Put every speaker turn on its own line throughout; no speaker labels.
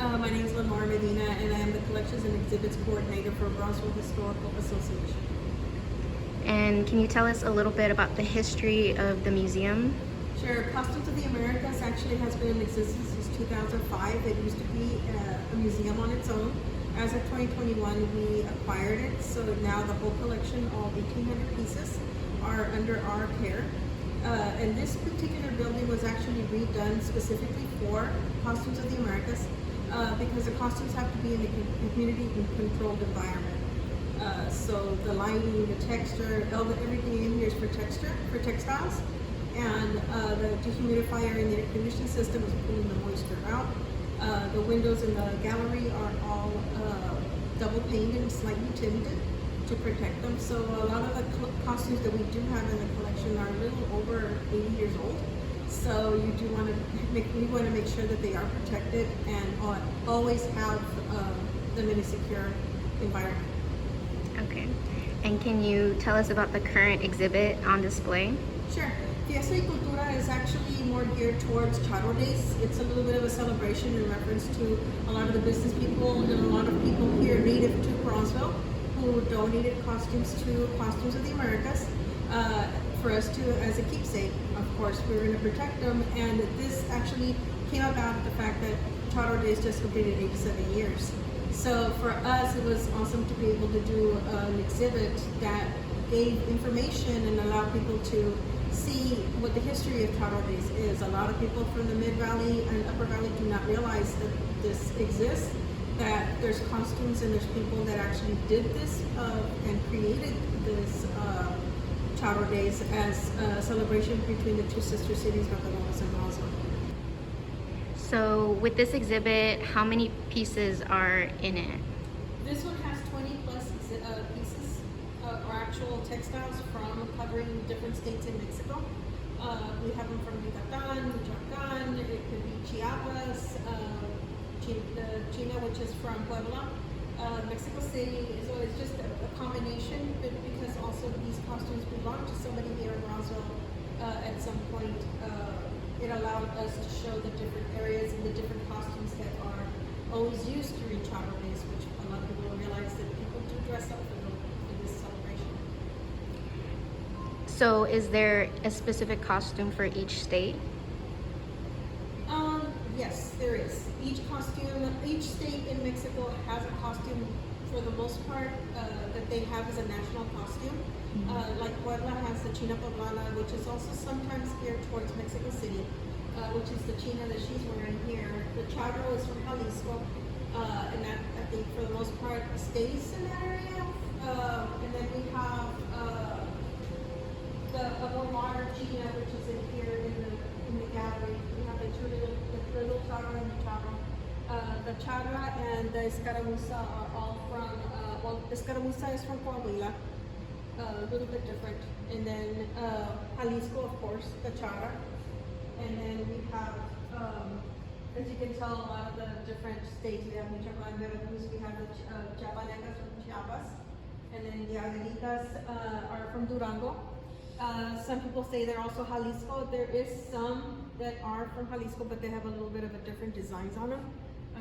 My name is Leonor, Medina, and I am the Collections and Exhibits Coordinator for Brownsville Historical Association.
And can you tell us a little bit about the history of the museum?
Sure. Costumes of the Americas actually has been in existence since 2005. It used to be a museum on its own. As of 2021, we acquired it, so now the whole collection, all 1,800 pieces, are under our care. And this particular building was actually redone specifically for Costumes of the Americas because the costumes have to be in a community-controlled environment. So the lighting, the texture, everything in here is for textiles. And the dehumidifier in the air conditioning system is pulling the moisture out. The windows in the gallery are all double paned and slightly tinted to protect them. So a lot of the costumes that we do have in the collection are a little over 80 years old. So you do want to make sure that they are protected and always have them in a secure environment.
Okay. And can you tell us about the current exhibit on display?
Sure. Fiesta y Cultura is actually more geared towards Charro Days. It's a little bit of a celebration in reference to a lot of the business people and a lot of people here native to Brownsville who donated costumes to Costumes of the Americas for us to, as a keepsake. Of course, we were going to protect them, and this actually came about the fact that Charro Days just completed 87 years. So for us, it was awesome to be able to do an exhibit that gave information and allowed people to see what the history of Charro Days is. A lot of people from the Mid-Valley and Upper Valley do not realize that this exists, that there's costumes and there's people that actually did this and created this Charro Days as a celebration between the two sister cities, Matamoros and Brownsville.
So with this exhibit, how many pieces are in it?
This one has 20 plus pieces or actual textiles from covering different states in Mexico. We have them from Yucatan, Michoacan, it could be Chiapas, China, which is from Puebla, Mexico City. So it's just a combination, but because also these costumes belong to somebody here in Brownsville at some point. It allowed us to show the different areas and the different costumes that are always used during Charro Days, which a lot of people don't realize that people do dress up for this celebration.
So is there a specific costume for each state?
Yes, there is. Each state in Mexico has a costume for the most part that they have as a national costume. Like Puebla has the China Poblana, which is also sometimes geared towards Mexico City, which is the China that she's wearing here. The Charro is from Jalisco, and that I think for the most part stays in that area. And then we have the more modern China, which is in here in the gallery. We have the little Charro and the Charro. The Charra and the Escaramuza are all from, well, Escaramuza is from Coahuila, a little bit different. And then Jalisco, of course, the Charra. And then we have, as you can tell, a lot of the different states. We have Michoacan, Veracruz, we have the Chiapanecas from Chiapas. And then the Agaritas are from Durango. Some people say they're also Jalisco. There is some that are from Jalisco, but they have a little bit of a different designs on them.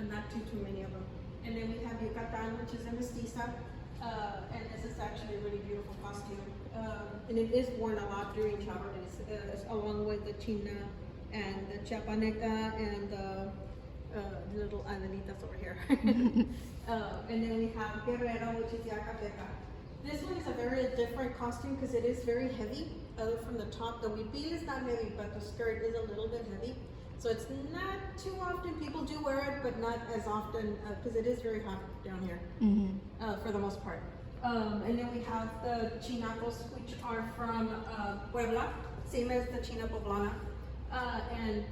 Not too many of them. And then we have Yucatan, which is a mestiza, and this is actually a really beautiful costume. And it is worn a lot during Charro Days, along with the China and the Chiapaneca and the little Adelitas over here. And then we have Guerrero, which is Yacateca. This one is a very different costume because it is very heavy. From the top, the huipil is not heavy, but the skirt is a little bit heavy. So it's not too often, people do wear it, but not as often because it is very hot down here for the most part. And then we have the chinacos, which are from Puebla, same as the China Poblana. And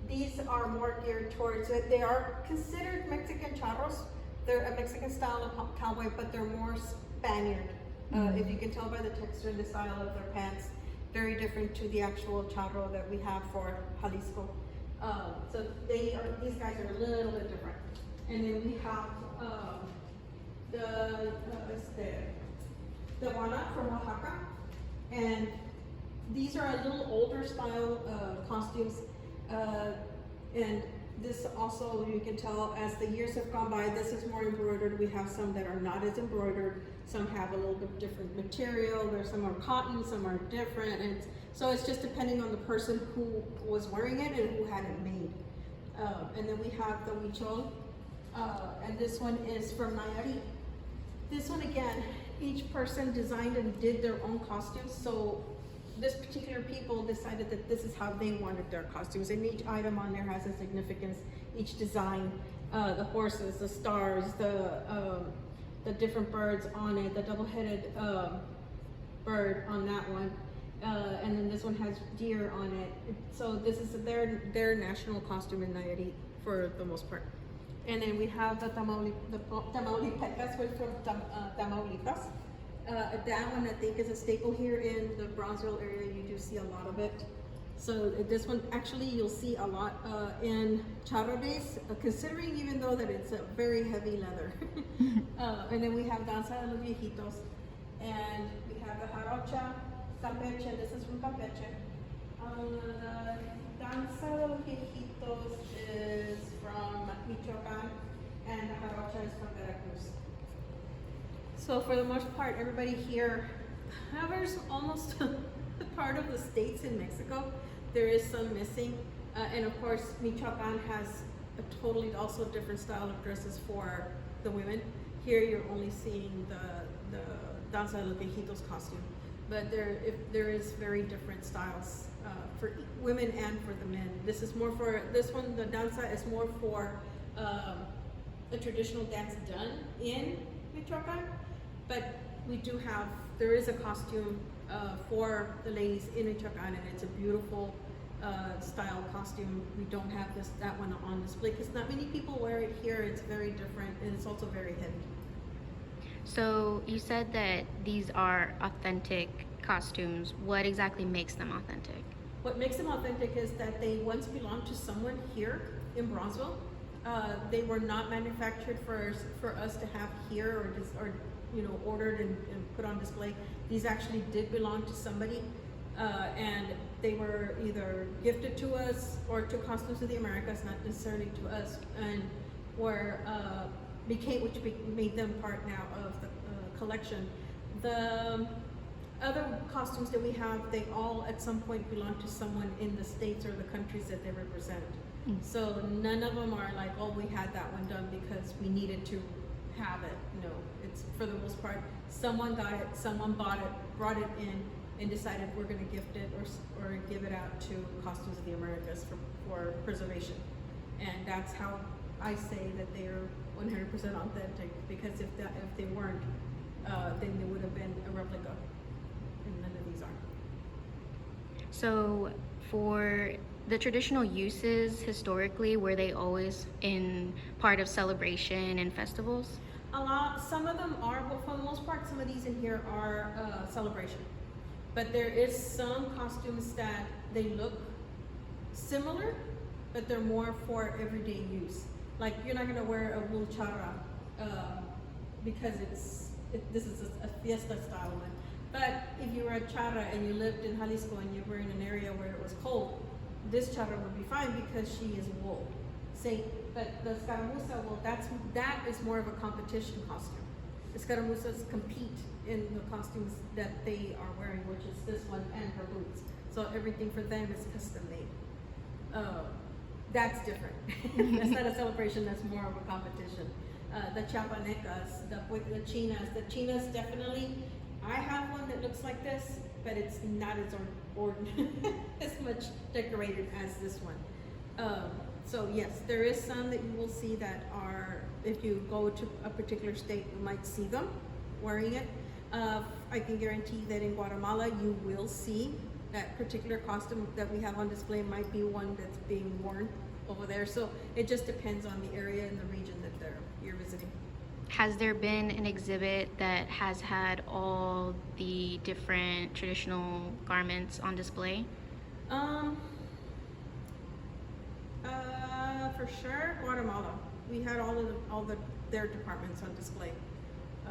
these are more geared towards it. They are considered Mexican charros. They're a Mexican style of cowboy, but they're more Spaniard. If you can tell by the texture and the style of their pants. Very different to the actual charro that we have for Jalisco. So these guys are a little bit different. And then we have the Juana from Oaxaca. And these are a little older style costumes. And this also, you can tell as the years have gone by, this is more embroidered. We have some that are not as embroidered. Some have a little bit different material. There's some are cotton, some are different. And so it's just depending on the person who was wearing it and who had it made. And then we have the huichol, and this one is from Nayarit. This one again, each person designed and did their own costumes. So this particular people decided that this is how they wanted their costumes, and each item on there has a significance. Each design, the horses, the stars, the different birds on it, the double-headed bird on that one, and then this one has deer on it. So this is their national costume in Nayarit for the most part. And then we have the Tamaulipas, which from Tamaulipas. That one I think is a staple here in the Brownsville area. You do see a lot of it. So this one actually you'll see a lot in charro days, considering even though that it's a very heavy leather. And then we have Danza de los Viejitos, and we have the Jarocha, Campeche. This is from Campeche. The Danza de los Viejitos is from Michoacán, and the Jarocha is from Veracruz. So for the most part, everybody here covers almost part of the states in Mexico. There is some missing, and of course, Michoacán has a totally also different style of dresses for the women. Here, you're only seeing the Danza de los Viejitos costume, but there is very different styles for women and for the men. This is more for this one. The danza is more for a traditional dance done in Michoacán. But we do have, there is a costume for the ladies in Michoacán, and it's a beautiful style costume. We don't have that one on display because not many people wear it here. It's very different, and it's also very heavy.
So you said that these are authentic costumes. What exactly makes them authentic?
What makes them authentic is that they once belonged to someone here in Brownsville. They were not manufactured for us to have here or ordered and put on display. These actually did belong to somebody, and they were either gifted to us or to Costumes of the Americas, not necessarily to us, and which made them part now of the collection. The other costumes that we have, they all at some point belong to someone in the states or the countries that they represent. So none of them are like, oh, we had that one done because we needed to have it. No, it's for the most part, someone got it, someone bought it, brought it in, and decided we're going to gift it or give it out to Costumes of the Americas for preservation. And that's how I say that they are 100% authentic, because if they weren't, then they would have been a replica, and none of these are.
So for the traditional uses historically, were they always in part of celebration and festivals?
Some of them are, but for the most part, some of these in here are celebration. But there is some costumes that they look similar, but they're more for everyday use. Like you're not gonna wear a wool charra because this is a fiesta style one. But if you were a charra and you lived in Jalisco and you were in an area where it was cold, this charra would be fine because she is wool. But the escaramuza, well, that is more of a competition costume. Escaramuzas compete in the costumes that they are wearing, which is this one and her boots. So everything for them is custom made. That's different. That's not a celebration, that's more of a competition. The chapanecas, the chinas definitely. I have one that looks like this, but it's not as much decorated as this one. So yes, there is some that you will see that are, if you go to a particular state, you might see them wearing it. I can guarantee that in Guatemala, you will see that particular costume that we have on display might be one that's being worn over there. So it just depends on the area and the region that you're visiting.
Has there been an exhibit that has had all the different traditional garments on display?
For sure, Guatemala. We had all their departments on display. I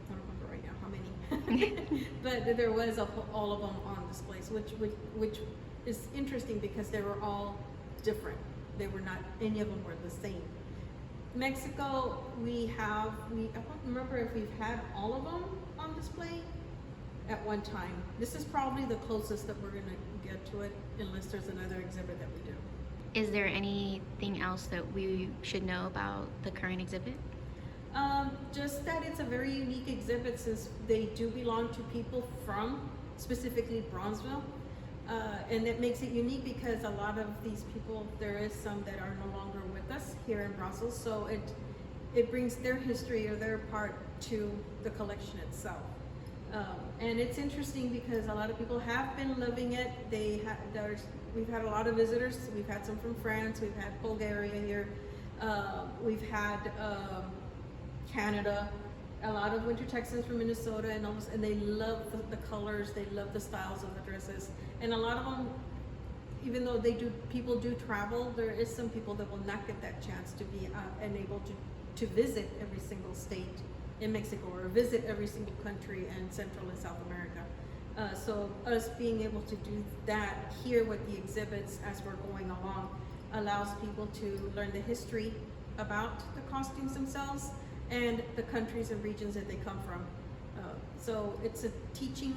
don't remember right now how many, but there was all of them on displays, which is interesting because they were all different. they were not, any of them were the same. Mexico, I don't remember if we've had all of them on display at one time. This is probably the closest that we're gonna get to it, unless there's another exhibit that we do.
Is there anything else that we should know about the current exhibit?
Just that it's a very unique exhibit, since they do belong to people from specifically Brownsville. And it makes it unique because a lot of these people, there is some that are no longer with us here in Brussels, so it brings their history or their part to the collection itself. And it's interesting because a lot of people have been loving it. We've had a lot of visitors. We've had some from France, we've had Bulgaria here, we've had Canada, a lot of winter Texans from Minnesota, and they love the colors, they love the styles of the dresses. And a lot of them, even though people do travel, there is some people that will not get that chance to be able to visit every single state in Mexico, or visit every single country in Central and South America. So us being able to do that here with the exhibits as we're going along allows people to learn the history about the costumes themselves and the countries and regions that they come from. So it's a teaching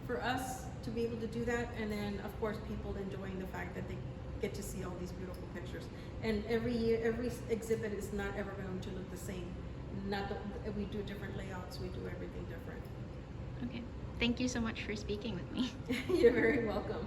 for us to be able to do that, and then of course people enjoying the fact that they get to see all these beautiful pictures. And every year, every exhibit is not ever going to look the same. We do different layouts, we do everything different.
Okay. Thank you so much for speaking with me.
You're very welcome.